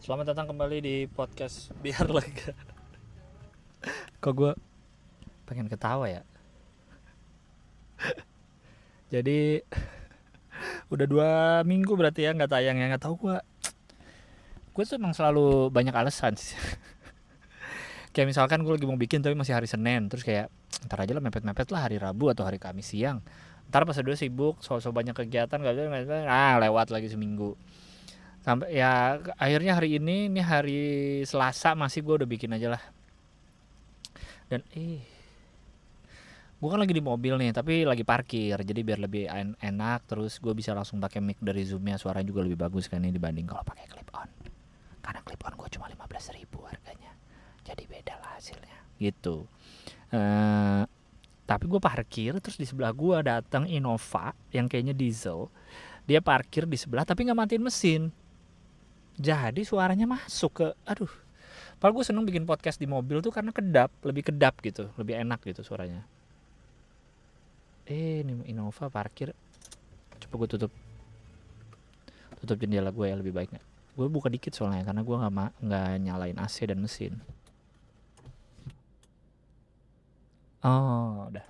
Selamat datang kembali di podcast Biar Lega. Kok gue pengen ketawa ya. Jadi udah 2 minggu berarti ya nggak tayang ya. Nggak tahu gue tuh emang selalu banyak alasan sih. Kayak misalkan gue lagi mau bikin tapi masih hari Senin, terus kayak ntar aja lah, mepet-mepet lah hari Rabu atau hari Kamis siang. Ntar pas udah sibuk, so banyak kegiatan, lewat lagi seminggu. Sampai ya akhirnya hari ini hari Selasa masih gue udah bikin aja lah. Dan gue kan lagi di mobil nih tapi lagi parkir, jadi biar lebih enak, terus gue bisa langsung pakai mic dari Zoom-nya, suaranya juga lebih bagus kan ini dibanding kalau pakai clip on, karena clip on gue cuma 15.000 harganya, jadi beda lah hasilnya gitu. eh tapi gue parkir, terus di sebelah gue datang Innova yang kayaknya diesel. Dia parkir di sebelah tapi nggak matiin mesin, jadi suaranya masuk ke Padahal gue seneng bikin podcast di mobil tuh karena lebih kedap gitu, lebih enak gitu suaranya. Ini Innova parkir. Coba gue tutup jendela gue ya, lebih baik nggak? Gue buka dikit soalnya karena gue nggak nyalain AC dan mesin. Oh, udah.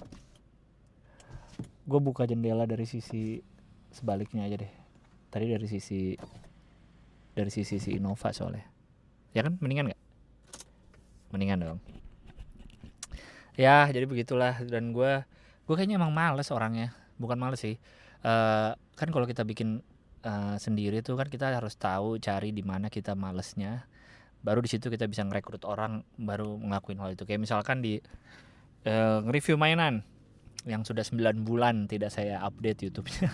Gue buka jendela dari sisi sebaliknya aja deh. Tadi dari sisi si Innova soalnya. Ya kan, mendingan nggak? Mendingan dong. Ya, jadi begitulah. Dan gue kayaknya emang males orangnya. Bukan males sih. Kan kalau kita bikin sendiri tuh kan kita harus tahu cari di mana kita malesnya, baru di situ kita bisa ngerekrut orang baru ngelakuin hal itu. Kayak misalkan di nge-review mainan yang sudah 9 bulan tidak saya update YouTube-nya.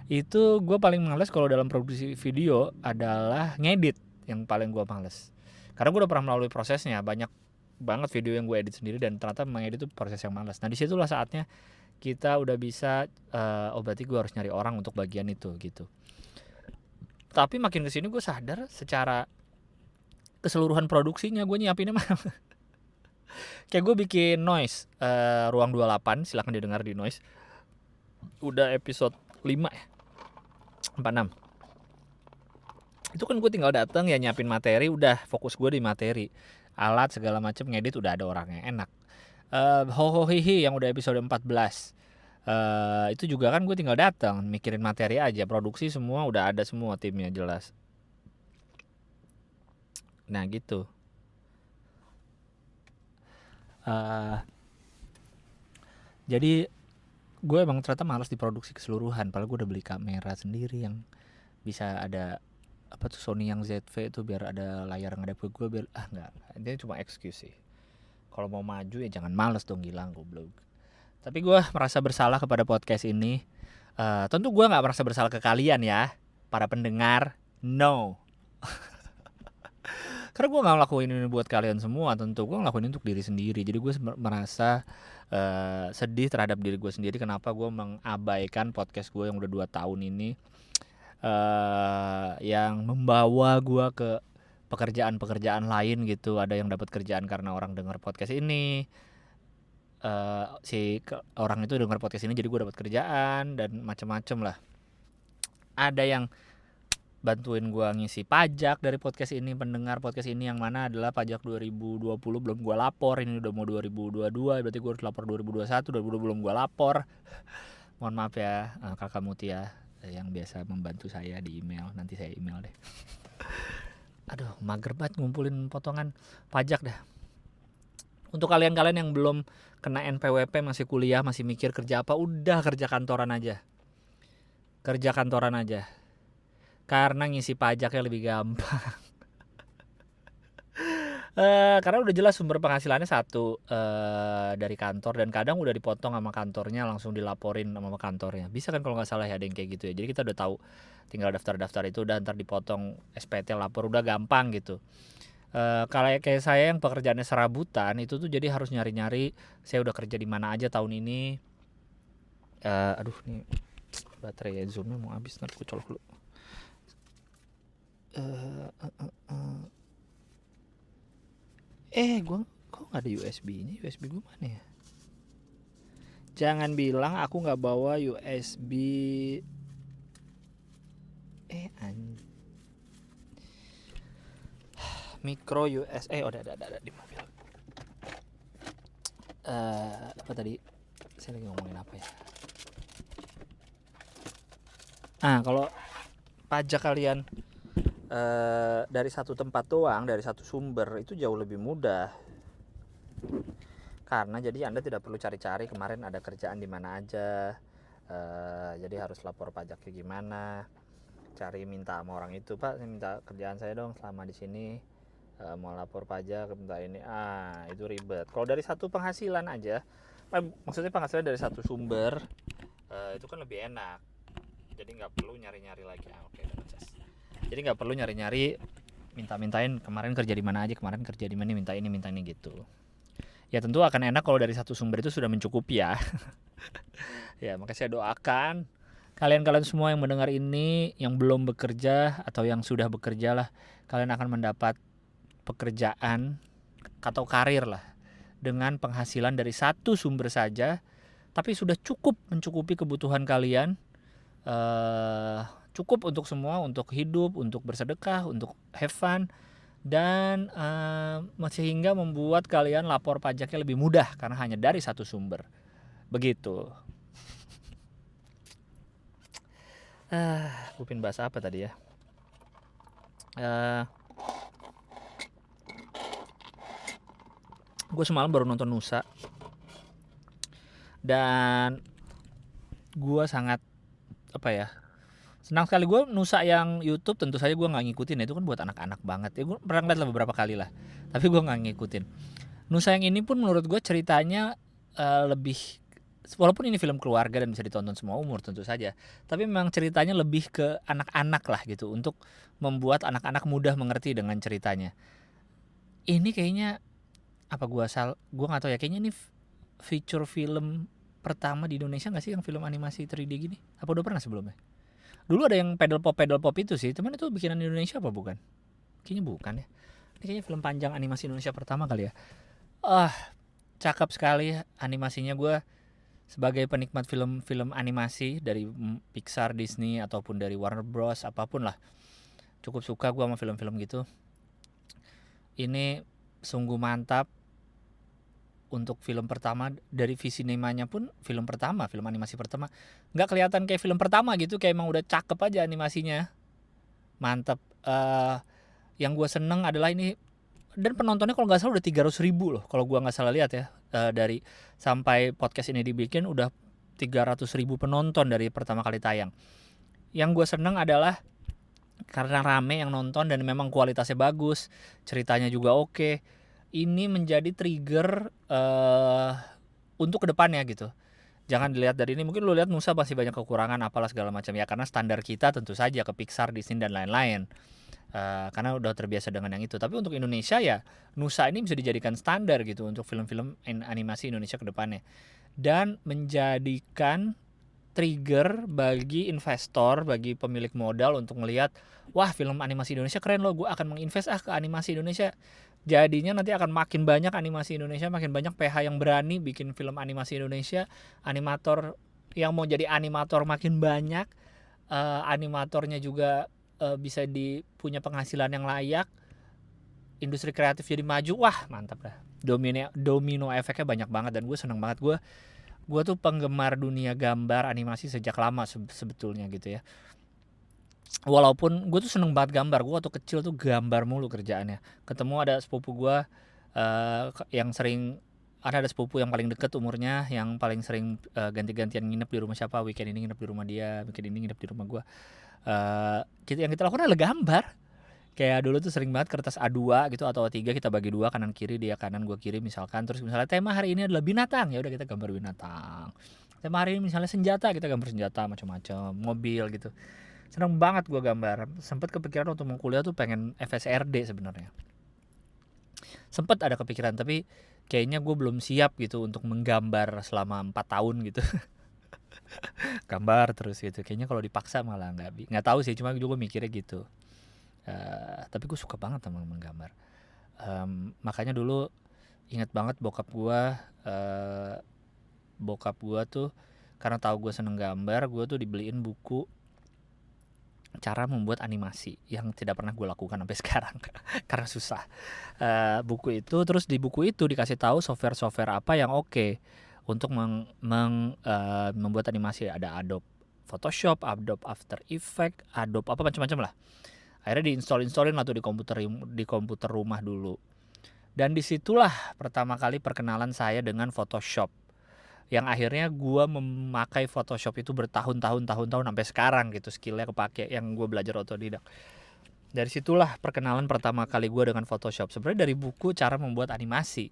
Itu gue paling males kalau dalam produksi video adalah ngedit, yang paling gue males. Karena gue udah pernah melalui prosesnya, banyak banget video yang gue edit sendiri dan ternyata mengedit itu proses yang males. Nah disitulah saatnya kita udah bisa berarti gue harus nyari orang untuk bagian itu gitu. Tapi makin kesini gue sadar secara keseluruhan produksinya gue nyiapinnya mah kayak gue bikin noise, ruang 28, silahkan didengar di noise. Udah episode 5 ya, 46. Itu kan gue tinggal datang ya, nyiapin materi, udah fokus gue di materi, alat segala macem, ngedit udah ada orangnya, enak. Hohohihi yang udah episode 14, itu juga kan gue tinggal datang mikirin materi aja, produksi semua udah ada semua timnya jelas. Nah gitu. Jadi gue emang ternyata malas diproduksi keseluruhan, padahal gue udah beli kamera sendiri yang bisa ada apa tuh, Sony yang ZV itu, biar ada layar ngadep ke gue, biar nggak, dia cuma excuse sih. Kalau mau maju ya jangan males dong, gilang goblok. Tapi gue merasa bersalah kepada podcast ini. Tentu gue nggak merasa bersalah ke kalian ya, para pendengar. No, karena gue nggak ngelakuin ini buat kalian semua. Tentu gue ngelakuin ini untuk diri sendiri. Jadi gue merasa sedih terhadap diri gue sendiri. Kenapa gue mengabaikan podcast gue yang udah 2 tahun ini, yang membawa gue ke pekerjaan-pekerjaan lain gitu. Ada yang dapat kerjaan karena orang dengar podcast ini. Orang itu dengar podcast ini jadi gue dapat kerjaan dan macam-macam lah. Ada yang bantuin gue ngisi pajak dari podcast ini, pendengar podcast ini, yang mana adalah pajak 2020 belum gue lapor. Ini udah mau 2022, berarti gue harus lapor 2021, 2022 belum gue lapor. Mohon maaf ya kakak Mutia yang biasa membantu saya di email, nanti saya email deh. Aduh, mager banget ngumpulin potongan pajak dah. Untuk kalian-kalian yang belum kena NPWP, masih kuliah, masih mikir kerja apa, udah kerja kantoran aja. Kerja kantoran aja. Karena ngisi pajaknya lebih gampang. Karena udah jelas sumber penghasilannya satu, dari kantor, dan kadang udah dipotong sama kantornya, langsung dilaporin sama kantornya. Bisa kan kalau nggak salah ya, ada yang kayak gitu ya. Jadi kita udah tahu, tinggal daftar-daftar itu, udah ntar dipotong SPT, lapor, udah gampang gitu. Kalau kayak saya yang pekerjaannya serabutan itu tuh, jadi harus nyari-nyari saya udah kerja di mana aja tahun ini. Aduh nih baterai Zoom-nya mau habis, nanti aku colok dulu. Gue kok nggak ada USB-nya? USB gue mana ya? Jangan bilang aku nggak bawa USB. Micro USA. Oh, ada di mobil. Apa tadi? Saya lagi ngomongin apa ya? Kalau pajak kalian dari satu tempat doang, dari satu sumber, itu jauh lebih mudah. Karena jadi Anda tidak perlu cari-cari kemarin ada kerjaan di mana aja. Jadi harus lapor pajaknya gimana, cari minta sama orang itu, Pak, saya minta kerjaan saya dong selama di sini, mau lapor pajak minta ini, itu ribet. Kalau dari satu penghasilan aja, maksudnya penghasilan dari satu sumber, itu kan lebih enak. Jadi nggak perlu nyari-nyari lagi. Jadi nggak perlu nyari-nyari minta-mintain kemarin kerja di mana aja, kemarin kerja di mana, minta ini gitu. Ya tentu akan enak kalau dari satu sumber itu sudah mencukupi ya. Ya, makanya saya doakan kalian semua yang mendengar ini, yang belum bekerja atau yang sudah bekerja lah, kalian akan mendapat pekerjaan atau karir lah dengan penghasilan dari satu sumber saja, tapi sudah cukup mencukupi kebutuhan kalian, cukup untuk semua, untuk hidup, untuk bersedekah, untuk have fun, dan sehingga membuat kalian lapor pajaknya lebih mudah karena hanya dari satu sumber. Begitu. Gue pengen bahas apa tadi ya? Gue semalam baru nonton Nusa dan gue sangat senang sekali. Gue Nusa yang YouTube tentu saja gue nggak ngikutin, itu kan buat anak-anak banget ya. Gue pernah ngeliat lah beberapa kali lah, tapi gue nggak ngikutin. Nusa yang ini pun menurut gue ceritanya lebih, walaupun ini film keluarga dan bisa ditonton semua umur tentu saja, tapi memang ceritanya lebih ke anak-anak lah gitu, untuk membuat anak-anak mudah mengerti dengan ceritanya. Ini kayaknya gue nggak tahu ya, kayaknya ini feature film pertama di Indonesia nggak sih yang film animasi 3D gini? Apa udah pernah sebelumnya? Dulu ada yang pedal pop itu sih, cuman itu bikinan Indonesia apa bukan? Kayaknya bukan ya. Ini kayaknya film panjang animasi Indonesia pertama kali ya. Cakep sekali animasinya. Gue sebagai penikmat film-film animasi dari Pixar, Disney ataupun dari Warner Bros, apapun lah, cukup suka gue sama film-film gitu. Ini sungguh mantap untuk film pertama. Dari visi nemanya pun film animasi pertama, nggak kelihatan kayak film pertama gitu, kayak emang udah cakep aja animasinya, mantap. Yang gue seneng adalah ini, dan penontonnya kalau nggak salah udah 300.000 loh, kalau gue nggak salah lihat ya. Dari sampai podcast ini dibikin udah 300.000 penonton dari pertama kali tayang. Yang gue seneng adalah karena rame yang nonton dan memang kualitasnya bagus, ceritanya juga oke. Ini menjadi trigger untuk kedepannya gitu. Jangan dilihat dari ini, mungkin lu lihat Nusa masih banyak kekurangan apalah segala macam ya, karena standar kita tentu saja ke Pixar, Disney dan lain-lain. Karena udah terbiasa dengan yang itu. Tapi untuk Indonesia ya, Nusa ini bisa dijadikan standar gitu untuk film-film animasi Indonesia ke depannya, dan menjadikan trigger bagi investor, bagi pemilik modal untuk melihat, wah film animasi Indonesia keren loh, gue akan menginvest ke animasi Indonesia. Jadinya nanti akan makin banyak animasi Indonesia, makin banyak PH yang berani bikin film animasi Indonesia, animator yang mau jadi animator makin banyak, animatornya juga bisa punya penghasilan yang layak, industri kreatif jadi maju. Wah mantap dah, domino efeknya banyak banget. Dan gue seneng banget, gue tuh penggemar dunia gambar animasi sejak lama sebetulnya gitu ya. Walaupun gue tuh seneng banget gambar, gue waktu kecil tuh gambar mulu kerjaannya. Ketemu ada sepupu gue yang sering, ada sepupu yang paling deket umurnya, yang paling sering ganti-gantian nginep di rumah siapa, weekend ini nginep di rumah dia, weekend ini nginep di rumah gue. Yang kita lakukan adalah gambar. Kayak dulu tuh sering banget kertas A2 gitu atau A3, kita bagi dua, kanan kiri, dia kanan gue kiri misalkan. Terus misalnya tema hari ini adalah binatang, ya udah kita gambar binatang. Tema hari ini misalnya senjata, kita gambar senjata macam-macam, mobil gitu. Seneng banget gue gambar. Sempet kepikiran waktu mau kuliah tuh pengen FSRD sebenarnya. Sempet ada kepikiran, tapi kayaknya gue belum siap gitu untuk menggambar selama 4 tahun gitu. Gambar terus gitu, kayaknya kalau dipaksa malah nggak tahu sih, cuma juga mikirnya gitu. Tapi gue suka banget sama menggambar. Makanya dulu ingat banget bokap gue tuh karena tahu gue seneng gambar, gue tuh dibeliin buku cara membuat animasi yang tidak pernah gue lakukan sampai sekarang karena susah. Buku itu, terus di buku itu dikasih tahu software-software apa yang oke untuk membuat animasi. Ada Adobe Photoshop, Adobe After Effects, Adobe apa macam-macam lah. Akhirnya diinstallin lah tuh di komputer rumah dulu. Dan disitulah pertama kali perkenalan saya dengan Photoshop, yang akhirnya gue memakai Photoshop itu bertahun-tahun sampai sekarang gitu, skillnya kepake, yang gue belajar otodidak. Dari situlah perkenalan pertama kali gue dengan Photoshop, sebenarnya dari buku cara membuat animasi,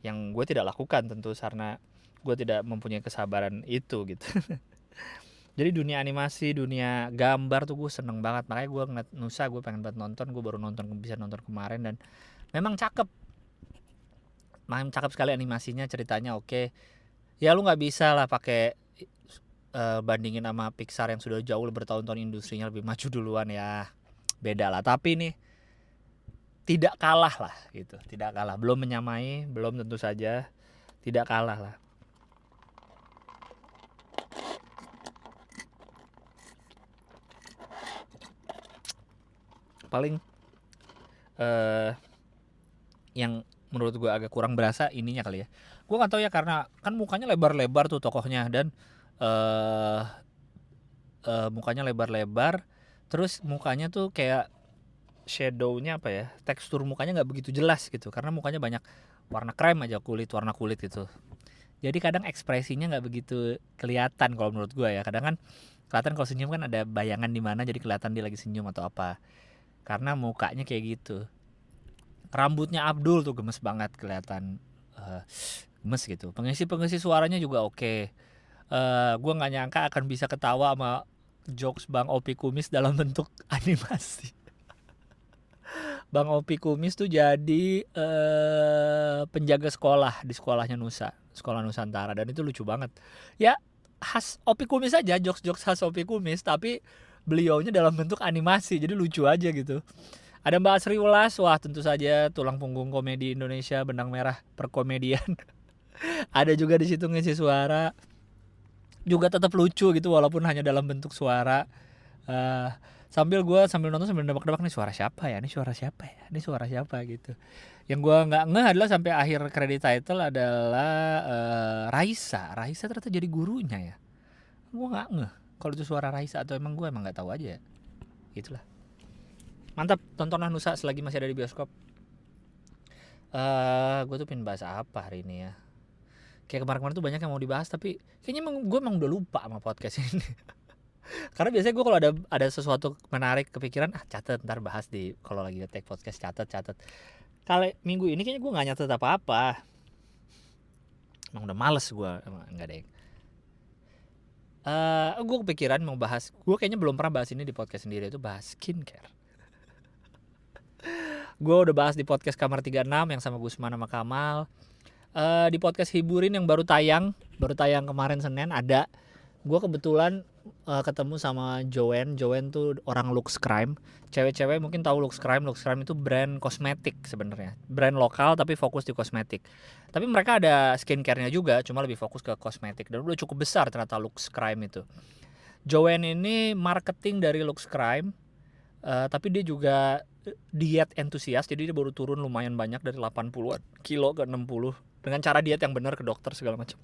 yang gue tidak lakukan tentu karena gue tidak mempunyai kesabaran itu gitu. Jadi dunia animasi, dunia gambar tuh gue seneng banget, makanya gue ngeliat Nusa, gue pengen banget nonton. Gue baru bisa nonton kemarin, dan memang cakep sekali animasinya, ceritanya oke. Ya lu nggak bisa lah pakai bandingin sama Pixar yang sudah jauh bertahun-tahun industrinya lebih maju duluan, ya beda lah. Tapi nih tidak kalah lah gitu, tidak kalah, belum menyamai, belum tentu saja, tidak kalah lah. Paling yang menurut gue agak kurang berasa ininya kali ya, gue nggak tahu ya, karena kan mukanya lebar-lebar tuh tokohnya, dan mukanya lebar-lebar, terus mukanya tuh kayak shadownya apa ya, tekstur mukanya nggak begitu jelas gitu, karena mukanya banyak warna krem aja, warna kulit gitu. Jadi kadang ekspresinya nggak begitu kelihatan kalau menurut gue ya. Kadang kan kelihatan kalau senyum kan ada bayangan di mana, jadi kelihatan dia lagi senyum atau apa, karena mukanya kayak gitu. Rambutnya Abdul tuh gemes banget kelihatan, gemes gitu. Pengisi suaranya juga oke. Gue nggak nyangka akan bisa ketawa sama jokes Bang Opi Kumis dalam bentuk animasi. Bang Opi Kumis tuh jadi penjaga sekolah di sekolahnya Nusa, sekolah Nusantara, dan itu lucu banget. Ya khas Opi Kumis aja, jokes khas Opi Kumis, tapi beliaunya dalam bentuk animasi, jadi lucu aja gitu. Ada Mbak Sri Welas, wah tentu saja tulang punggung komedi Indonesia, benang merah perkomedian. Ada juga di situ ngisi suara, juga tetap lucu gitu walaupun hanya dalam bentuk suara. Sambil nonton sambil nebak-nebak, nih suara siapa ya, gitu. Yang gue nggak ngeh adalah sampai akhir credit title adalah Raisa ternyata jadi gurunya ya. Gue nggak ngeh kalau itu suara Raisa, atau emang gue nggak tahu aja ya. Gitulah. Mantap, tontonlah Nusa selagi masih ada di bioskop. Gue tuh pengen bahas apa hari ini ya. Kayak kemarin-kemarin tuh banyak yang mau dibahas, tapi kayaknya gue emang udah lupa sama podcast ini. Karena biasanya gue kalau ada sesuatu menarik kepikiran, catet ntar bahas di, kalau lagi take podcast catet. Kalau minggu ini kayaknya gue nggak nyatet apa-apa. Emang udah males gue, emang nggak deh. Gue kepikiran mau bahas, gue kayaknya belum pernah bahas ini di podcast sendiri, itu bahas skincare. Gue udah bahas di podcast Kamar 36 yang sama Gusman sama Kamal. Di podcast Hiburin yang baru tayang kemarin Senin ada. Gue kebetulan ketemu sama Joanne tuh orang Lux Crime. Cewek-cewek mungkin tahu Lux Crime itu brand kosmetik sebenarnya, brand lokal tapi fokus di kosmetik. Tapi mereka ada skincare-nya juga, cuma lebih fokus ke kosmetik, dan udah cukup besar ternyata Lux Crime itu. Joanne ini marketing dari Lux Crime, tapi dia juga diet entusias, jadi dia baru turun lumayan banyak dari 80 kilo ke 60 dengan cara diet yang benar, ke dokter segala macam.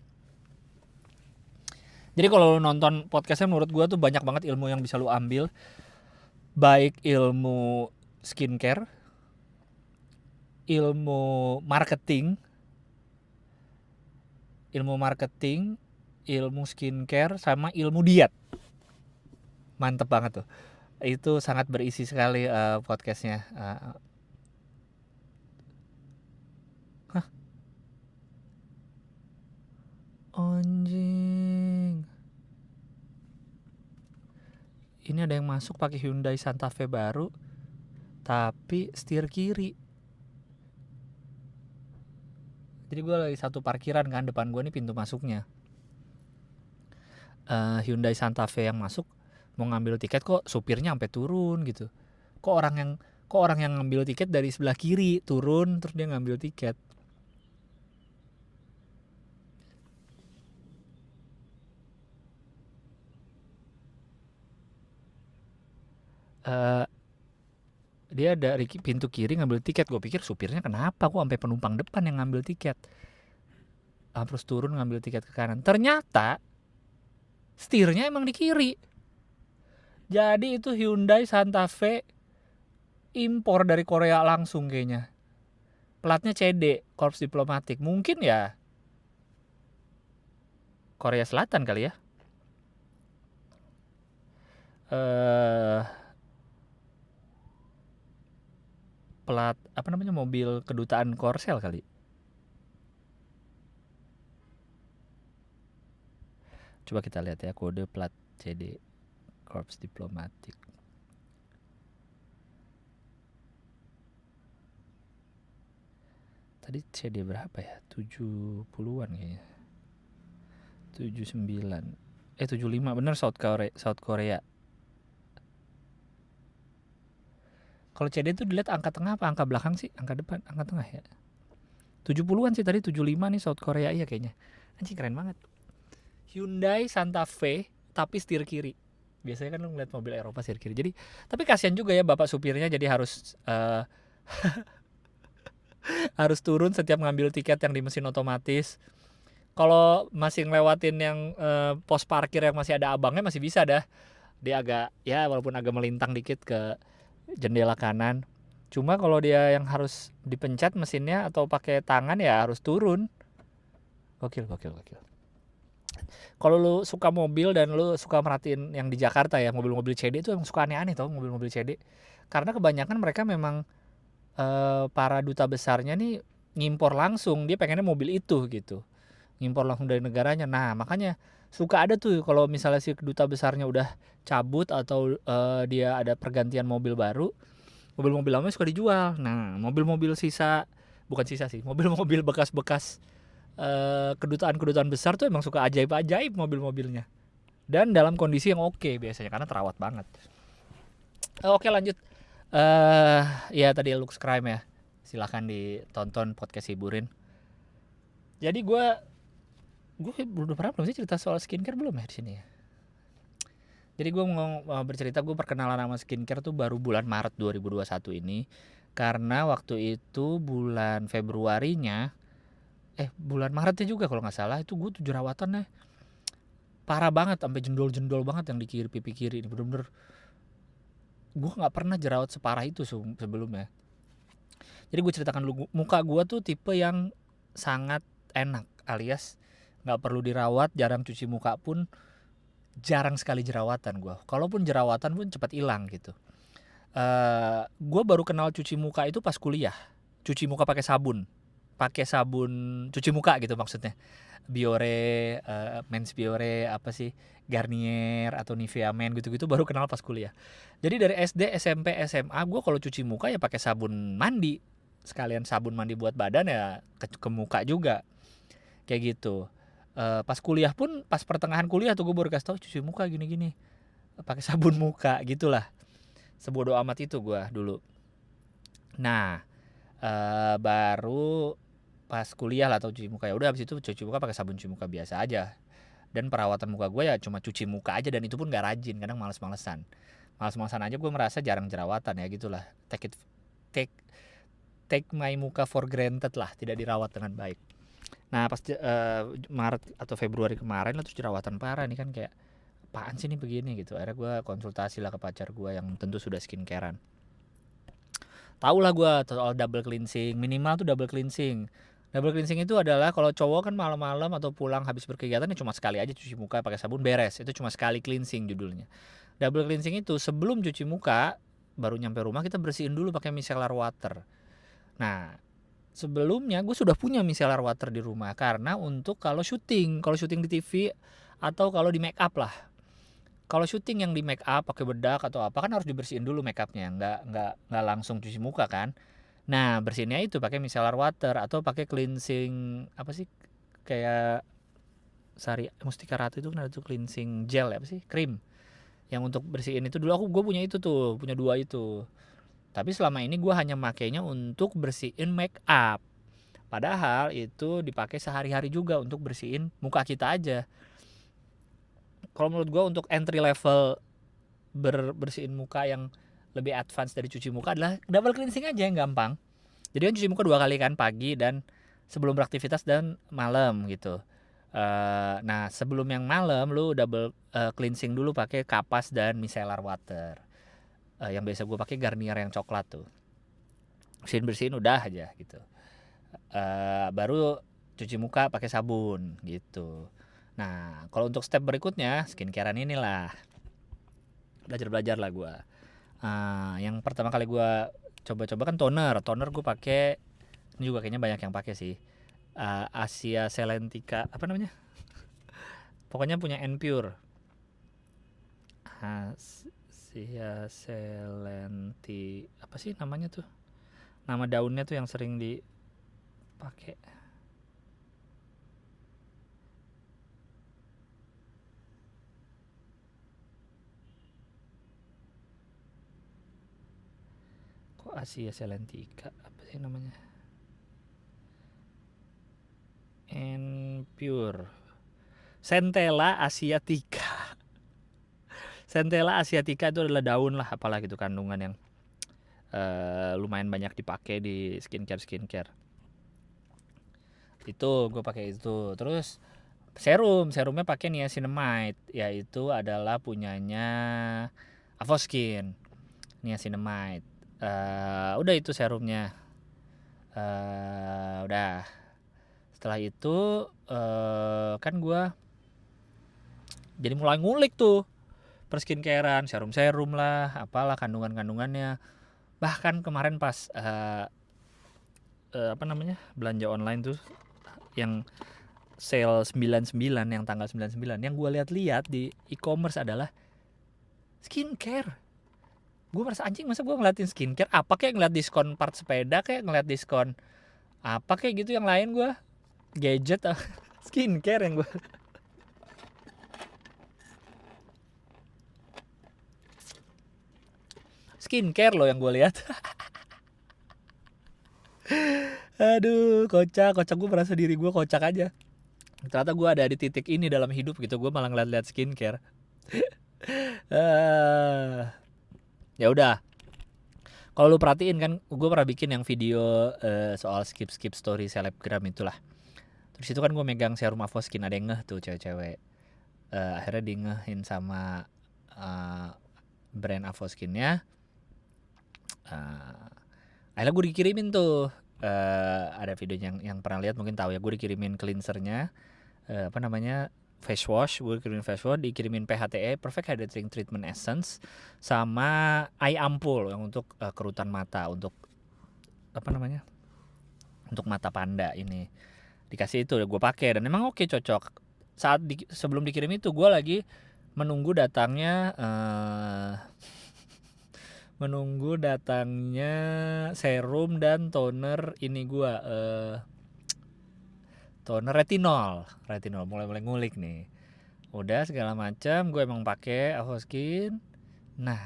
Jadi kalau lu nonton podcastnya, menurut gue tuh banyak banget ilmu yang bisa lu ambil, baik ilmu skincare, ilmu marketing, ilmu skincare, sama ilmu diet. Mantep banget tuh. Itu sangat berisi sekali podcastnya. Anjing. Ini ada yang masuk pakai Hyundai Santa Fe baru, tapi setir kiri. Jadi gue lagi satu parkiran kan, depan gue nih pintu masuknya. Hyundai Santa Fe yang masuk, mau ngambil tiket kok supirnya sampai turun gitu. Kok orang yang ngambil tiket dari sebelah kiri turun, terus dia ngambil tiket. eh, dia dari pintu kiri ngambil tiket. Gue pikir supirnya kenapa kok sampai penumpang depan yang ngambil tiket. Terus turun ngambil tiket ke kanan. Ternyata setirnya emang di kiri. Jadi itu Hyundai Santa Fe impor dari Korea langsung kayaknya. Platnya CD, Korps Diplomatik. Mungkin ya Korea Selatan kali ya. Plat apa namanya, mobil kedutaan Korsel kali. Coba kita lihat ya, kode plat CD Korps Diplomatik. Tadi CD berapa ya? 70-an kayaknya. 79. 75, bener, South Korea. Kalau CD itu dilihat angka tengah apa angka belakang sih? Angka depan, angka tengah ya. 70-an sih tadi, 75 nih South Korea iya kayaknya. Anjing keren banget. Hyundai Santa Fe tapi setir kiri. Biasanya kan lu ngeliat mobil Eropa setir kiri. Jadi, tapi kasihan juga ya bapak supirnya, jadi harus harus turun setiap ngambil tiket yang di mesin otomatis. Kalau masih ngelewatin yang pos parkir yang masih ada abangnya masih bisa dah. Dia agak ya walaupun agak melintang dikit ke jendela kanan. Cuma kalau dia yang harus dipencet mesinnya atau pakai tangan ya harus turun. Gokil. Kalau lu suka mobil dan lu suka merhatiin yang di Jakarta ya, mobil-mobil CD itu emang suka aneh-aneh tau, mobil-mobil CD. Karena kebanyakan mereka memang para duta besarnya nih ngimpor langsung, dia pengennya mobil itu gitu. Ngimpor langsung dari negaranya. Nah, makanya suka ada tuh kalau misalnya si duta besarnya udah cabut atau dia ada pergantian mobil baru, mobil-mobil lama suka dijual. Nah, mobil-mobil mobil-mobil bekas-bekas kedutaan besar tuh emang suka ajaib-ajaib mobil-mobilnya. Dan dalam kondisi yang oke biasanya karena terawat banget. Oke, lanjut. Ya tadi Lux Crime ya. Silahkan ditonton podcast Hiburin. Jadi gue udah pernah belum sih cerita soal skincare belum ya di sini ya. Jadi gue mau bercerita, gue perkenalan sama skincare tuh baru bulan Maret 2021 ini. Karena waktu itu bulan Februarinya, bulan Maretnya juga kalau nggak salah, itu gue tuh jerawatannya parah banget, sampai jendol-jendol banget yang di kiri, pipi kiri ini bener-bener. Gue nggak pernah jerawat separah itu sebelumnya. Jadi gue ceritakan dulu, muka gue tuh tipe yang sangat enak, alias nggak perlu dirawat, jarang cuci muka pun, jarang sekali jerawatan gue. Kalaupun jerawatan pun cepat hilang gitu. Gue baru kenal cuci muka itu pas kuliah. Cuci muka pakai sabun cuci muka gitu maksudnya. Biore, Mens Biore, apa sih, Garnier atau Nivea Men gitu-gitu baru kenal pas kuliah. Jadi dari SD, SMP, SMA gue kalau cuci muka ya pakai sabun mandi. Sekalian sabun mandi buat badan ya ke muka juga. Kayak gitu. Pas kuliah pun, pas pertengahan kuliah tuh gue baru kasih tau cuci muka gini-gini. Pakai sabun muka gitulah. Sebodoh amat itu gue dulu. Nah, baru pas kuliah lah atau cuci muka, ya udah habis itu cuci muka pakai sabun cuci muka biasa aja. Dan perawatan muka gue ya cuma cuci muka aja, dan itu pun gak rajin, kadang males-malesan aja. Gue merasa jarang jerawatan ya gitulah. Take my muka for granted lah, tidak dirawat dengan baik. Nah pas Maret atau Februari kemarin lah terus jerawatan parah nih kan, kayak apaan sih nih begini gitu. Akhirnya gue konsultasi lah ke pacar gue yang tentu sudah skincarean. Tahu lah gue soal double cleansing, minimal tuh double cleansing. Double cleansing itu adalah kalau cowok kan malam-malam atau pulang habis berkegiatan ya cuma sekali aja cuci muka pakai sabun, beres. Itu cuma sekali cleansing judulnya. Double cleansing itu sebelum cuci muka, baru nyampe rumah kita bersihin dulu pakai micellar water. Nah, sebelumnya gue sudah punya micellar water di rumah karena untuk kalau syuting di TV atau kalau di make up lah. Kalau syuting yang di make up pakai bedak atau apa kan harus dibersihin dulu make upnya, nggak langsung cuci muka kan. Nah, bersihinnya itu pakai micellar water atau pakai cleansing apa sih, kayak Sari Mustika Ratu itu kan ada tuh cleansing gel apa sih, krim yang untuk bersihin itu. Dulu gue punya itu tuh, punya 2 itu. Tapi selama ini gue hanya makainya untuk bersihin make up. Padahal itu dipakai sehari-hari juga untuk bersihin muka kita aja. Kalau menurut gue untuk entry level bersihin muka yang lebih advance dari cuci muka adalah double cleansing aja yang gampang. Jadi kan cuci muka 2 kali kan, pagi dan sebelum beraktivitas dan malam gitu. Nah sebelum yang malam lu double cleansing dulu pakai kapas dan micellar water. Yang biasa gue pakai Garnier yang coklat tuh. Bersihin udah aja gitu. Baru cuci muka pakai sabun gitu. Nah kalau untuk step berikutnya skincarean inilah, belajar lah gue. Yang pertama kali gue coba-coba kan toner gue pakai, ini juga kayaknya banyak yang pakai sih, Asia Selentica apa namanya, pokoknya punya N-Pure, Asia Selenti apa sih namanya tuh, nama daunnya tuh yang sering dipakai. Kok Asia Selentica apa sih namanya, N-Pure, Centella asiatica. Centella asiatica itu adalah daun lah, apalah gitu, kandungan yang lumayan banyak dipakai di skincare. Itu gue pakai itu. Terus serumnya pakai niacinamide, yaitu adalah punyanya Avoskin. Niacinamide. Udah itu serumnya. Udah. Setelah itu kan gue jadi mulai ngulik tuh perskincarean, serum lah, apalah kandungannya. Bahkan kemarin pas belanja online tuh yang sale 99, yang tanggal 99, yang gue lihat-lihat di e-commerce adalah skincare. Gue merasa anjing, masa gue ngeliatin skincare, apa kayak ngeliat diskon part sepeda, kayak ngeliat diskon apa kayak gitu, yang lain gue gadget skincare yang gue skincare loh yang gue lihat. Aduh, kocak gue merasa diri gue kocak aja. Ternyata gue ada di titik ini dalam hidup gitu, gue malah ngeliat-liat skincare. Ya udah, kalau lu perhatiin kan gue pernah bikin yang video soal skip story selebgram itulah. Terus itu kan gue megang serum Avoskin, ada yang ngeh tuh cewek-cewek. Akhirnya di ngehin sama brand Avoskinnya. Akhirnya gue dikirimin tuh, ada videonya yang pernah lihat mungkin tahu ya, gue dikirimin cleansernya, face wash, gue dikirimin PHTE Perfect Hydrating Treatment Essence, sama eye ampoule yang untuk kerutan mata, untuk untuk mata panda ini. Dikasih itu, gue pakai dan memang oke, cocok. Saat sebelum dikirim itu gue lagi menunggu datangnya serum dan toner ini gue, toner retinol mulai ngulik nih. Udah segala macam gue emang pakai Avoskin. Nah,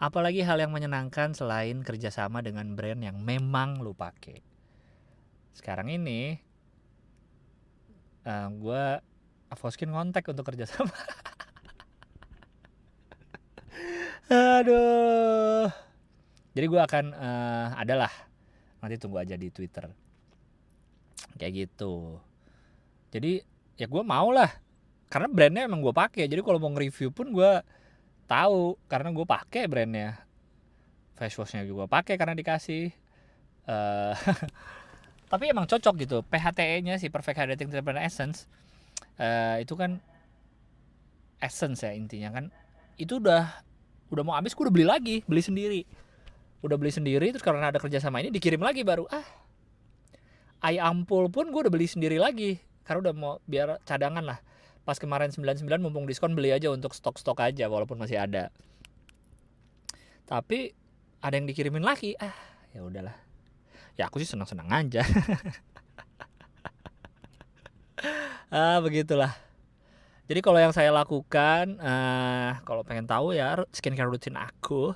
apalagi hal yang menyenangkan selain kerjasama dengan brand yang memang lu pakai. Sekarang ini gue Avoskin ngontek untuk kerjasama. Aduh. Jadi gue akan adalah, nanti tunggu aja di Twitter. Kayak gitu. Jadi ya gue mau lah, karena brandnya emang gue pakai. Jadi kalau mau nge-review pun gue tahu karena gue pakai brandnya. Face washnya juga pakai karena dikasih. Tapi emang cocok gitu. PHTE-nya si Perfect Hydrating Treatment Essence, itu kan essence ya intinya kan. Itu udah mau habis, gue udah beli sendiri. Terus karena ada kerja sama ini dikirim lagi baru. Eye ampoule pun gue udah beli sendiri lagi karena udah mau biar cadangan lah. Pas kemarin 99 mumpung diskon, beli aja untuk stok aja walaupun masih ada. Tapi ada yang dikirimin lagi. Ya udahlah. Ya aku sih senang-senang aja. Begitulah. Jadi kalau yang saya lakukan, kalau pengen tahu ya skincare rutin aku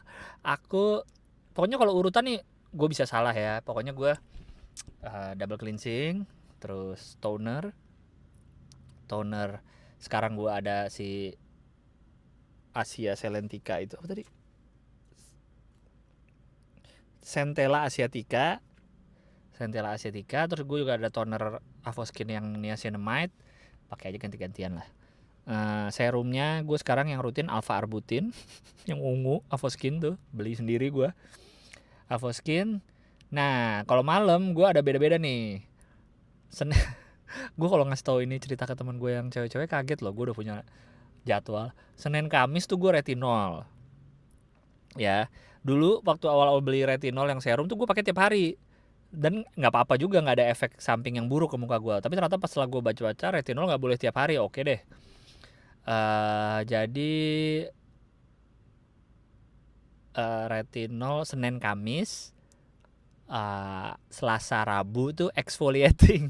pokoknya kalau urutan nih gue bisa salah ya. Pokoknya gue double cleansing, terus toner. Sekarang gue ada si Asia Selentica itu apa tadi? Centella asiatica. Terus gue juga ada toner Avoskin yang niacinamide, pakai aja ganti-gantian lah. Serumnya gue sekarang yang rutin alpha arbutin yang ungu Avoskin tuh, beli sendiri gue Avoskin. Nah kalau malam gue ada beda-beda nih. Gue kalau ngasih tahu ini cerita ke teman gue yang cewek-cewek kaget loh, gue udah punya jadwal. Senin Kamis tuh gue retinol. Ya, dulu waktu awal-awal beli retinol yang serum tuh gue pakai tiap hari. Dan nggak apa-apa juga, nggak ada efek samping yang buruk ke muka gue. Tapi ternyata pas setelah gue baca-baca retinol nggak boleh tiap hari. Oke deh. Jadi retinol Senin Kamis, Selasa Rabu tuh exfoliating.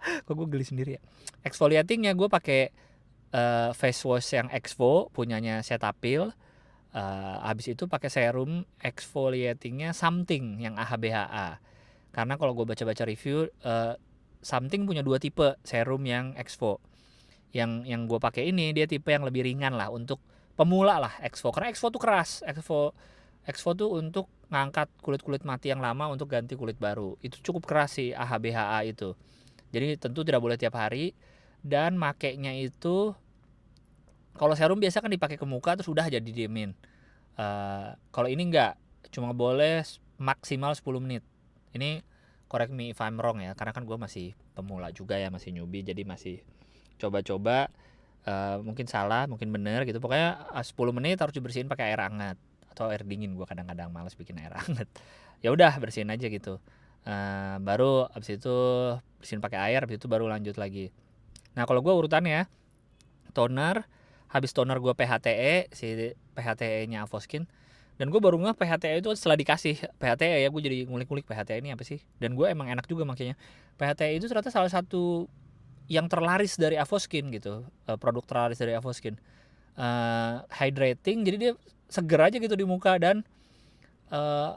Kok gue geli sendiri ya. Exfoliatingnya gue pakai face wash yang Exfo punyanya Cetaphil. Habis itu pakai serum exfoliatingnya Something yang AHBHA. Karena kalau gue baca-baca review, Something punya 2 tipe serum yang Exfo. Yang gue pakai ini dia tipe yang lebih ringan lah untuk pemula lah Exfo. Karena Exfo tuh keras. Exfo tuh untuk ngangkat kulit-kulit mati yang lama untuk ganti kulit baru. Itu cukup keras sih AHBHA itu. Jadi tentu tidak boleh tiap hari, dan makainya itu kalau serum biasa kan dipakai ke muka terus udah jadi diemin. Kalau ini enggak, cuma boleh maksimal 10 menit. Ini correct me if I'm wrong ya, karena kan gue masih pemula juga ya, masih newbie, jadi masih coba-coba. Mungkin salah, mungkin bener gitu. Pokoknya 10 menit harus dibersihin pakai air hangat atau air dingin. Gue kadang-kadang malas bikin air hangat. Ya udah bersihin aja gitu. Baru abis itu bersihin pakai air, abis itu baru lanjut lagi. Nah kalau gue urutannya toner, habis toner gue PHTE, si PHTE-nya Avoskin. Dan gue baru ngeh PHTE itu setelah dikasih PHTE ya, gue jadi ngulik-ngulik PHTE ini apa sih. Dan gue emang enak juga makanya. PHTE itu ternyata salah satu yang terlaris dari Avoskin gitu, produk terlaris dari Avoskin. Hydrating, jadi dia seger aja gitu di muka dan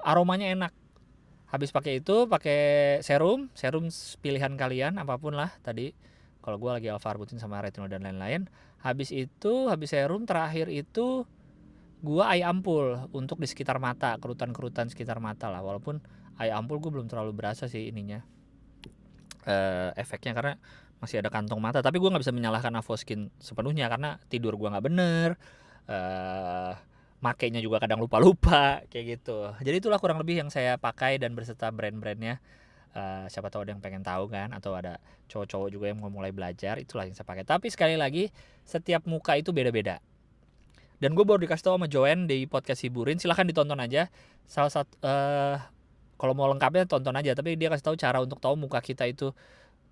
aromanya enak. Habis pakai itu, pakai serum pilihan kalian apapun lah tadi. Kalau gue lagi alpha arbutin sama retinol dan lain-lain. Habis serum terakhir itu gue eye ampul untuk di sekitar mata, kerutan-kerutan sekitar mata lah. Walaupun eye ampul gue belum terlalu berasa sih ininya, efeknya, karena masih ada kantong mata. Tapi gue nggak bisa menyalahkan Avoskin sepenuhnya karena tidur gue nggak bener. Makainya juga kadang lupa-lupa kayak gitu. Jadi itulah kurang lebih yang saya pakai dan berserta brand-brandnya. Siapa tahu ada yang pengen tahu kan, atau ada cowok-cowok juga yang mau mulai belajar, itulah yang saya pakai. Tapi sekali lagi setiap muka itu beda-beda. Dan gue baru dikasih tahu sama Joanne di podcast Hiburin, silahkan ditonton aja. Salah satu kalau mau lengkapnya tonton aja. Tapi dia kasih tahu cara untuk tahu muka kita itu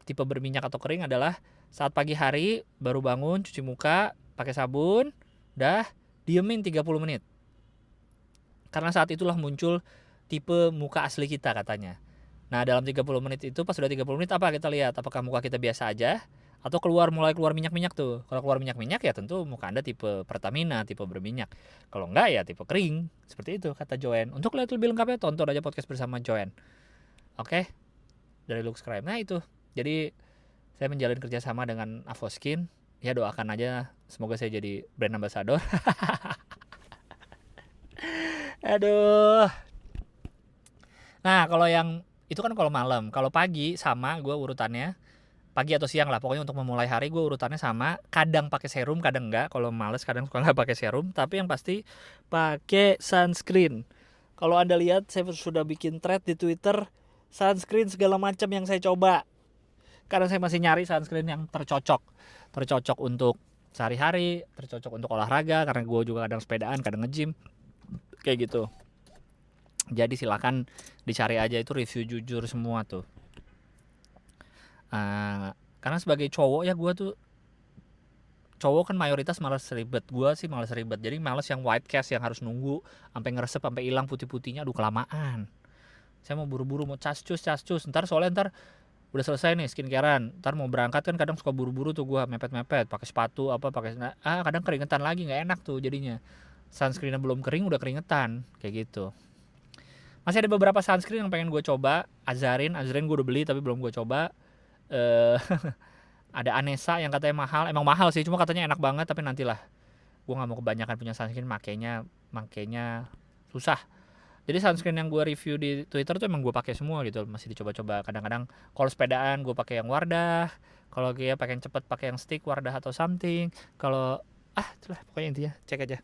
tipe berminyak atau kering adalah saat pagi hari baru bangun cuci muka pakai sabun, dah diemin 30 menit. Karena saat itulah muncul tipe muka asli kita katanya. Nah dalam 30 menit itu, pas sudah 30 menit apa kita lihat? Apakah muka kita biasa aja atau mulai keluar minyak-minyak tuh. Kalau keluar minyak-minyak ya tentu muka Anda tipe Pertamina, tipe berminyak. Kalau enggak ya tipe kering. Seperti itu kata Joanne. Untuk lihat lebih lengkapnya tonton aja podcast bersama Joanne. Oke? Dari Luxcrime. Nah itu. Jadi saya menjalin kerjasama dengan Avoskin. Ya doakan aja semoga saya jadi brand ambassador. Aduh. Nah kalau yang itu kan kalau malam. Kalau pagi sama gue urutannya. Pagi atau siang lah, pokoknya untuk memulai hari gue urutannya sama. Kadang pakai serum, kadang enggak. Kalau males kadang suka nggak pakai serum. Tapi yang pasti pakai sunscreen. Kalau Anda lihat, saya sudah bikin thread di Twitter sunscreen segala macam yang saya coba. Karena saya masih nyari sunscreen yang tercocok untuk sehari-hari, tercocok untuk olahraga. Karena gue juga kadang sepedaan, kadang nge-gym, kayak gitu. Jadi silakan dicari aja, itu review jujur semua tuh. Karena sebagai cowok ya, gue tuh cowok kan mayoritas malas ribet. Gue sih malas ribet, jadi malas yang white cast yang harus nunggu sampai ngeresep sampai hilang putih-putihnya. Aduh kelamaan. Saya mau buru-buru, mau cas-cus. Ntar udah selesai nih skincarean, ntar mau berangkat kan kadang suka buru-buru tuh gue, mepet-mepet pakai sepatu kadang keringetan lagi, nggak enak tuh jadinya. Sunscreennya belum kering udah keringetan kayak gitu. Masih ada beberapa sunscreen yang pengen gue coba. Azarin gue udah beli tapi belum gue coba. Ada Anessa yang katanya mahal, emang mahal sih, cuma katanya enak banget. Tapi nantilah, gue nggak mau kebanyakan punya sunscreen, makainya susah. Jadi sunscreen yang gue review di Twitter tuh emang gue pakai semua gitu, masih dicoba-coba. Kadang-kadang kalau sepedaan gue pakai yang Wardah, kalau kayak pengen cepet pakai yang stick Wardah atau something. Kalau itulah pokoknya intinya cek aja.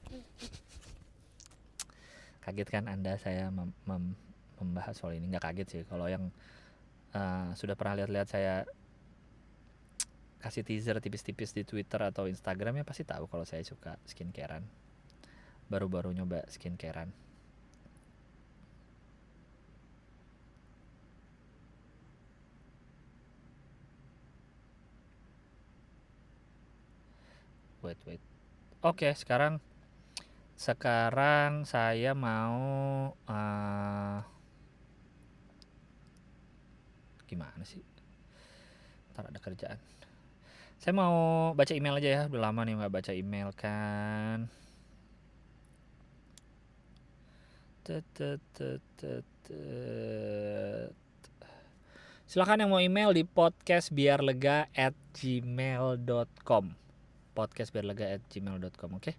Kaget kan Anda saya membahas soal ini? Nggak kaget sih kalau yang sudah pernah lihat-lihat saya kasih teaser tipis-tipis di Twitter atau Instagram ya pasti tahu kalau saya suka skincarean. Baru-baru nyoba skincarean. Wait. Oke, sekarang saya mau gimana sih? Ntar ada kerjaan. Saya mau baca email aja ya. Udah lama nih nggak baca email kan. Silakan yang mau email di podcastbiarlega@gmail.com. podcastbiarlega@gmail.com, oke?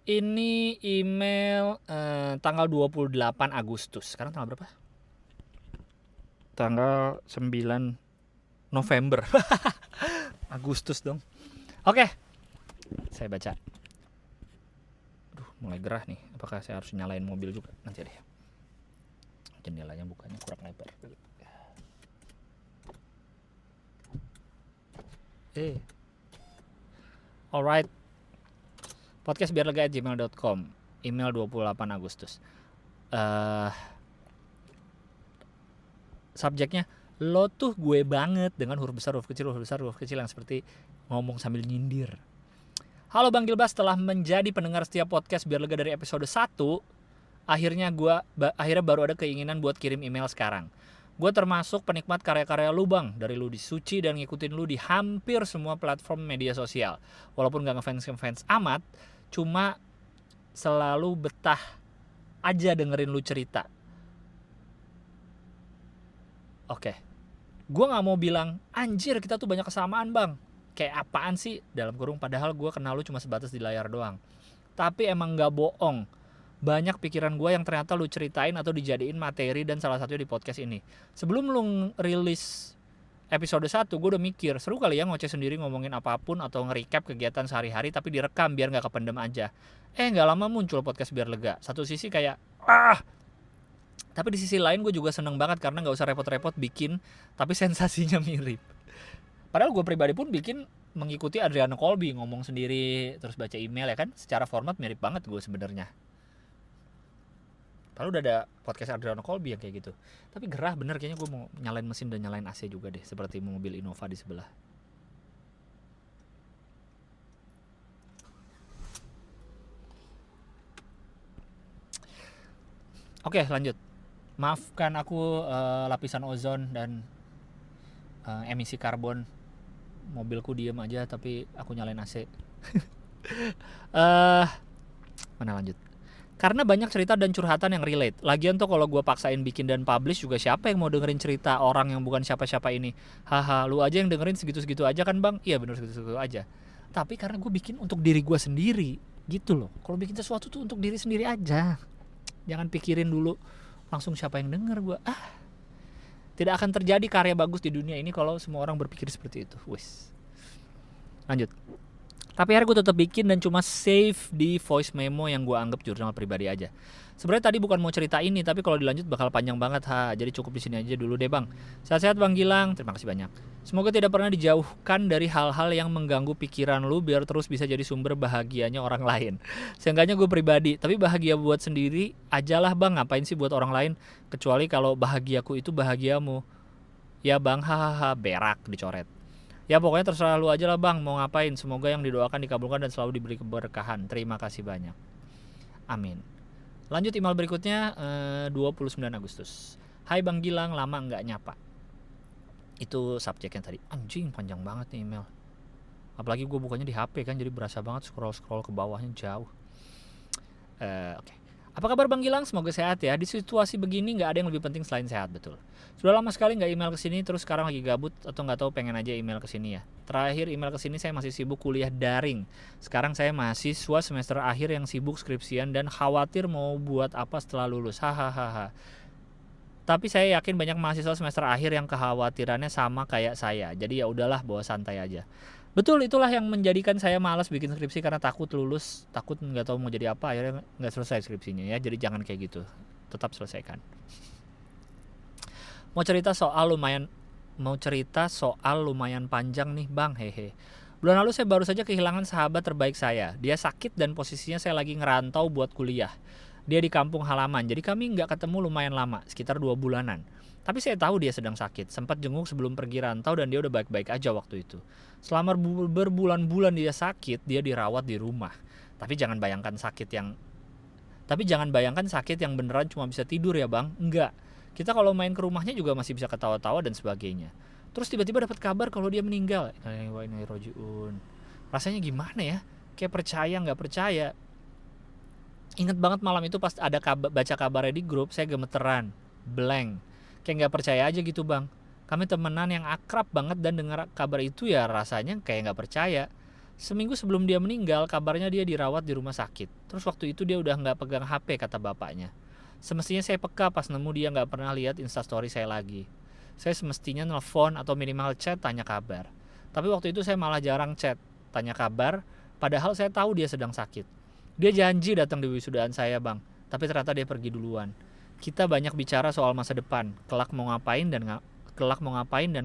Ini email tanggal 28 Agustus. Sekarang tanggal berapa? Tanggal 9 November. Agustus dong. Oke. Saya baca. Aduh, mulai gerah nih. Apakah saya harus nyalain mobil juga? Nanti deh. Jendelanya bukanya kurang lebar. Alright. podcastbiarlega@gmail.com. Email 28 Agustus. Subjeknya, lo tuh gue banget, dengan huruf besar, huruf kecil, yang seperti ngomong sambil nyindir. Halo Bang Gilbas, setelah menjadi pendengar setiap podcast Biar Lega dari episode 1, akhirnya baru ada keinginan buat kirim email sekarang. Gue termasuk penikmat karya-karya lu Bang, dari lu di Suci dan ngikutin lu di hampir semua platform media sosial. Walaupun gak ngefans amat, cuma selalu betah aja dengerin lu cerita. Oke. Gue gak mau bilang, anjir kita tuh banyak kesamaan Bang. Kayak apaan sih? Dalam kurung, padahal gue kenal lu cuma sebatas di layar doang. Tapi emang gak bohong. Banyak pikiran gue yang ternyata lu ceritain atau dijadiin materi dan salah satunya di podcast ini. Sebelum lu rilis episode 1, gue udah mikir, seru kali ya ngoceh sendiri ngomongin apapun atau nge-recap kegiatan sehari-hari tapi direkam biar gak kependem aja. Gak lama muncul podcast Biar Lega. Satu sisi kayak, tapi di sisi lain gue juga seneng banget karena gak usah repot-repot bikin, tapi sensasinya mirip. Padahal gue pribadi pun bikin mengikuti Adriano Colby, ngomong sendiri, terus baca email ya kan. Secara format mirip banget gue sebenarnya. Padahal udah ada podcast Adriano Colby yang kayak gitu. Tapi gerah bener, kayaknya gue mau nyalain mesin dan nyalain AC juga deh, seperti mobil Innova di sebelah. Oke, lanjut. Maafkan aku lapisan ozon dan emisi karbon. Mobilku diem aja tapi aku nyalain AC. Mana lanjut? Karena banyak cerita dan curhatan yang relate. Lagian tuh kalau gue paksain bikin dan publish juga siapa yang mau dengerin cerita orang yang bukan siapa-siapa ini? Haha, lu aja yang dengerin segitu-segitu aja kan Bang? Iya bener, segitu-segitu aja. Tapi karena gue bikin untuk diri gue sendiri gitu loh. Kalau bikin sesuatu tuh untuk diri sendiri aja. Jangan pikirin dulu langsung siapa yang denger gue. Tidak akan terjadi karya bagus di dunia ini kalau semua orang berpikir seperti itu. Wis. Lanjut. Tapi akhirnya gue tetap bikin dan cuma save di voice memo yang gue anggap jurnal pribadi aja. Sebenarnya tadi bukan mau cerita ini, tapi kalau dilanjut bakal panjang banget jadi cukup di sini aja dulu deh Bang. Sehat-sehat Bang Gilang, terima kasih banyak. Semoga tidak pernah dijauhkan dari hal-hal yang mengganggu pikiran lu biar terus bisa jadi sumber bahagianya orang lain. Seenggaknya gue pribadi, tapi bahagia buat sendiri ajalah Bang, ngapain sih buat orang lain? Kecuali kalau bahagiaku itu bahagiamu. Ya Bang, hahaha, berak dicoret. Ya pokoknya terserah lu aja lah Bang, mau ngapain. Semoga yang didoakan dikabulkan dan selalu diberi keberkahan. Terima kasih banyak. Amin. Lanjut email berikutnya 29 Agustus. Hai Bang Gilang, lama nggak nyapa. Itu subjeknya tadi. Anjing panjang banget nih email. Apalagi gue bukanya di HP kan, jadi berasa banget scroll ke bawahnya jauh. Oke. Apa kabar Bang Gilang? Semoga sehat ya. Di situasi begini nggak ada yang lebih penting selain sehat, betul. Sudah lama sekali nggak email ke sini, terus sekarang lagi gabut atau nggak tahu pengen aja email ke sini ya. Terakhir email ke sini saya masih sibuk kuliah daring. Sekarang saya mahasiswa semester akhir yang sibuk skripsian dan khawatir mau buat apa setelah lulus. Hahaha. Tapi saya yakin banyak mahasiswa semester akhir yang kekhawatirannya sama kayak saya. Jadi ya udahlah, bawa santai aja. Betul, itulah yang menjadikan saya malas bikin skripsi karena takut lulus, takut nggak tahu mau jadi apa, akhirnya nggak selesai skripsinya ya. Jadi jangan kayak gitu, tetap selesaikan. Mau cerita soal lumayan panjang nih Bang, hehe. Bulan lalu saya baru saja kehilangan sahabat terbaik saya. Dia sakit dan posisinya saya lagi ngerantau buat kuliah. Dia di kampung halaman, jadi kami nggak ketemu lumayan lama, sekitar 2 bulanan. Tapi saya tahu dia sedang sakit, sempat jenguk sebelum pergi rantau dan dia udah baik-baik aja waktu itu. Selama berbulan-bulan dia sakit, dia dirawat di rumah. Tapi jangan bayangkan sakit yang beneran cuma bisa tidur ya Bang. Enggak. Kita kalau main ke rumahnya juga masih bisa ketawa-tawa dan sebagainya. Terus tiba-tiba dapat kabar kalau dia meninggal. Rasanya gimana ya? Kayak percaya nggak percaya. Ingat banget malam itu pas ada baca kabarnya di grup, saya gemeteran, blank. Kayak nggak percaya aja gitu Bang. Kami temenan yang akrab banget dan dengar kabar itu ya rasanya kayak nggak percaya. Seminggu sebelum dia meninggal, kabarnya dia dirawat di rumah sakit. Terus waktu itu dia udah nggak pegang HP kata bapaknya. Semestinya saya peka pas nemu dia nggak pernah lihat instastory saya lagi. Saya semestinya nelfon atau minimal chat tanya kabar. Tapi waktu itu saya malah jarang chat, tanya kabar, padahal saya tahu dia sedang sakit. Dia janji datang di wisudaan saya Bang, tapi ternyata dia pergi duluan. Kita banyak bicara soal masa depan, kelak mau ngapain dan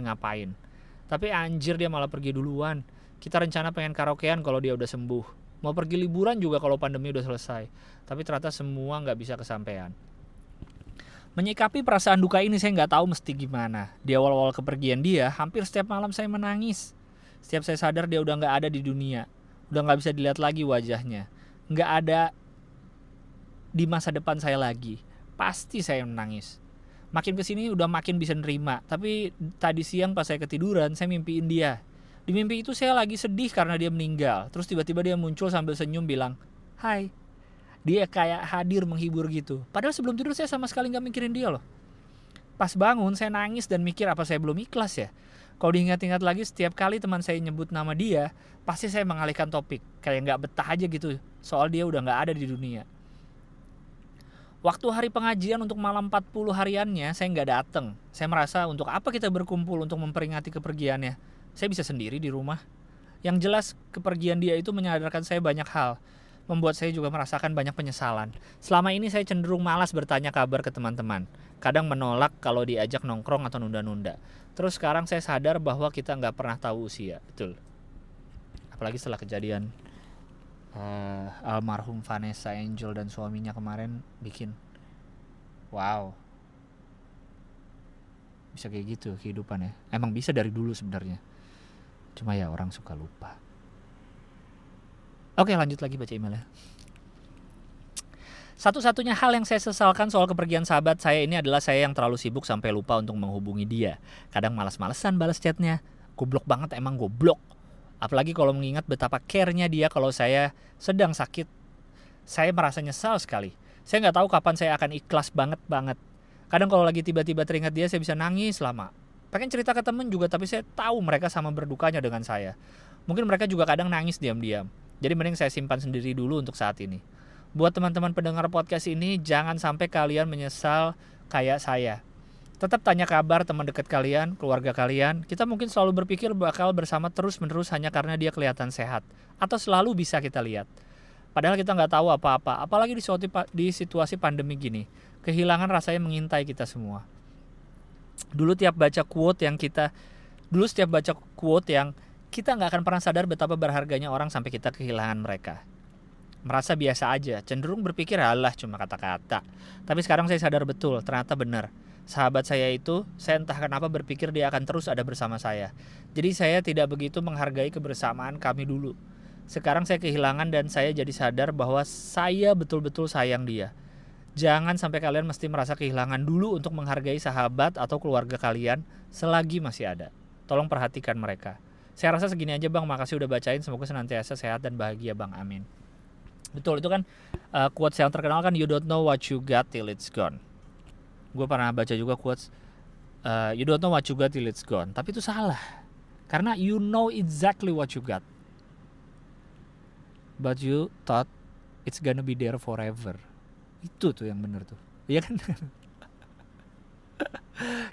ngapain. Tapi anjir dia malah pergi duluan. Kita rencana pengen karaokean kalau dia udah sembuh. Mau pergi liburan juga kalau pandemi udah selesai. Tapi ternyata semua nggak bisa kesampaian. Menyikapi perasaan duka ini saya nggak tahu mesti gimana. Di awal-awal kepergian dia, hampir setiap malam saya menangis. Setiap saya sadar dia udah nggak ada di dunia. Udah nggak bisa dilihat lagi wajahnya. Nggak ada di masa depan saya lagi. Pasti saya menangis. Makin kesini udah makin bisa nerima. Tapi tadi siang pas saya ketiduran, saya mimpiin dia. Di mimpi itu saya lagi sedih karena dia meninggal. Terus tiba-tiba dia muncul sambil senyum bilang, "Hai." Dia kayak hadir menghibur gitu. Padahal sebelum tidur saya sama sekali gak mikirin dia loh. Pas bangun saya nangis dan mikir apa saya belum ikhlas ya. Kalau diingat-ingat lagi setiap kali teman saya nyebut nama dia, pasti saya mengalihkan topik. Kayak gak betah aja gitu. Soal dia udah gak ada di dunia. Waktu hari pengajian untuk malam 40 hariannya saya gak dateng. Saya merasa untuk apa kita berkumpul untuk memperingati kepergiannya. Saya bisa sendiri di rumah. Yang jelas kepergian dia itu menyadarkan saya banyak hal. Membuat saya juga merasakan banyak penyesalan. Selama ini saya cenderung malas bertanya kabar ke teman-teman. Kadang menolak kalau diajak nongkrong atau nunda-nunda. Terus sekarang saya sadar bahwa kita nggak pernah tahu usia. Betul. Apalagi setelah kejadian almarhum Vanessa Angel dan suaminya kemarin bikin wow. Bisa kayak gitu kehidupan ya. Emang bisa dari dulu sebenarnya. Cuma ya orang suka lupa. Oke, lanjut lagi baca emailnya. Satu-satunya hal yang saya sesalkan soal kepergian sahabat saya ini adalah saya yang terlalu sibuk sampai lupa untuk menghubungi dia. Kadang malas-malesan balas chatnya. Goblok banget emang goblok. Apalagi kalau mengingat betapa care-nya dia kalau saya sedang sakit. Saya merasa nyesal sekali. Saya nggak tahu kapan saya akan ikhlas banget. Kadang kalau lagi tiba-tiba teringat dia saya bisa nangis lama. Pengen cerita ke temen juga tapi saya tahu mereka sama berdukanya dengan saya. Mungkin mereka juga kadang nangis diam-diam. Jadi mending saya simpan sendiri dulu untuk saat ini. Buat teman-teman pendengar podcast ini, jangan sampai kalian menyesal kayak saya. Tetap tanya kabar teman dekat kalian, keluarga kalian. Kita mungkin selalu berpikir bakal bersama terus-menerus hanya karena dia kelihatan sehat. Atau selalu bisa kita lihat. Padahal kita nggak tahu apa-apa, apalagi di situasi pandemi gini. Kehilangan rasanya mengintai kita semua. Dulu setiap baca quote yang kita nggak akan pernah sadar betapa berharganya orang sampai kita kehilangan mereka. Merasa biasa aja, cenderung berpikir alah cuma kata-kata. Tapi sekarang saya sadar betul, ternyata benar. Sahabat saya itu, saya entah kenapa berpikir dia akan terus ada bersama saya. Jadi saya tidak begitu menghargai kebersamaan kami dulu. Sekarang saya kehilangan dan saya jadi sadar bahwa saya betul-betul sayang dia. Jangan sampai kalian mesti merasa kehilangan dulu untuk menghargai sahabat atau keluarga kalian selagi masih ada. Tolong perhatikan mereka. Saya rasa segini aja Bang, makasih udah bacain, semoga senantiasa sehat dan bahagia Bang, amin. Betul, itu kan quotes yang terkenal kan, you don't know what you got till it's gone. Gue pernah baca juga quotes, you don't know what you got till it's gone. Tapi itu salah. Karena you know exactly what you got, but you thought it's gonna be there forever. Itu tuh yang bener tuh. Iya kan?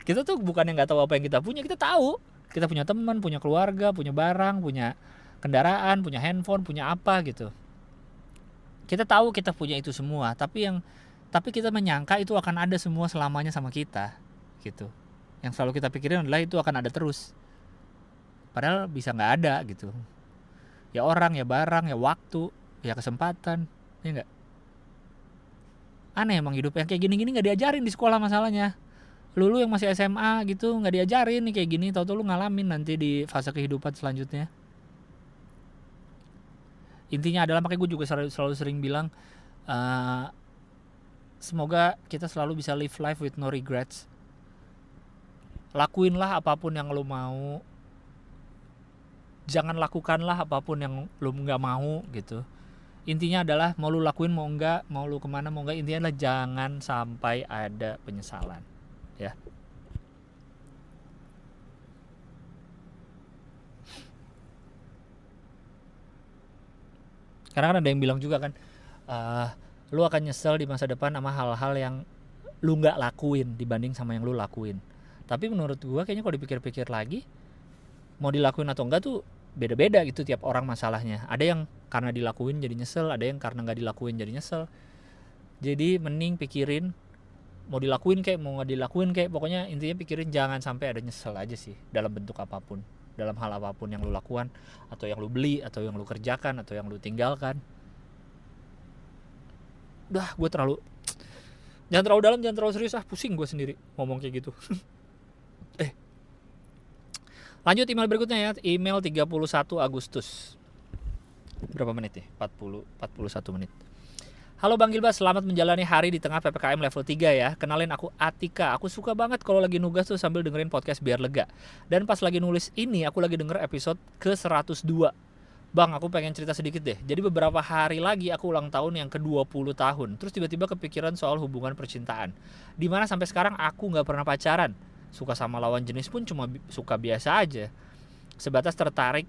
Kita tuh bukan yang nggak tahu apa yang kita punya, kita tahu. Kita punya teman, punya keluarga, punya barang, punya kendaraan, punya handphone, punya apa gitu. Kita tahu kita punya itu semua, tapi kita menyangka itu akan ada semua selamanya sama kita, gitu. Yang selalu kita pikirin adalah itu akan ada terus. Padahal bisa nggak ada gitu. Ya orang, ya barang, ya waktu, ya kesempatan, ya nggak. Aneh emang hidup yang kayak gini-gini nggak diajarin di sekolah masalahnya. Lu yang masih SMA gitu nggak diajarin nih kayak gini, tau-tau lu ngalamin nanti di fase kehidupan selanjutnya. Intinya adalah, makanya gue juga selalu sering bilang, semoga kita selalu bisa live life with no regrets. Lakuinlah apapun yang lu mau, jangan lakukanlah apapun yang lu nggak mau gitu. Intinya adalah mau lu lakuin mau enggak, mau lu kemana mau enggak, intinya adalah jangan sampai ada penyesalan, ya. Karena kan ada yang bilang juga kan, lu akan nyesel di masa depan sama hal-hal yang lu nggak lakuin dibanding sama yang lu lakuin. Tapi menurut gua kayaknya kalau dipikir-pikir lagi, mau dilakuin atau enggak tuh beda-beda gitu tiap orang masalahnya. Ada yang karena dilakuin jadi nyesel, ada yang karena nggak dilakuin jadi nyesel. Jadi mending pikirin mau dilakuin kayak mau nggak dilakuin kayak, pokoknya intinya pikirin jangan sampai ada nyesel aja sih, dalam bentuk apapun, dalam hal apapun yang lu lakukan, atau yang lu beli, atau yang lu kerjakan, atau yang lu tinggalkan. Udah, gue jangan terlalu dalam, jangan terlalu serius, pusing gue sendiri ngomong kayak gitu. Lanjut email berikutnya ya, email 31 Agustus. Berapa menit nih? 41 menit. Halo Bang Gilbas, selamat menjalani hari di tengah PPKM level 3 ya. Kenalin, aku Atika. Aku suka banget kalau lagi nugas tuh sambil dengerin podcast biar lega. Dan pas lagi nulis ini, aku lagi denger episode ke-102. Bang, aku pengen cerita sedikit deh. Jadi beberapa hari lagi aku ulang tahun yang ke-20 tahun. Terus tiba-tiba kepikiran soal hubungan percintaan. Dimana sampai sekarang aku gak pernah pacaran. Suka sama lawan jenis pun cuma suka biasa aja, sebatas tertarik,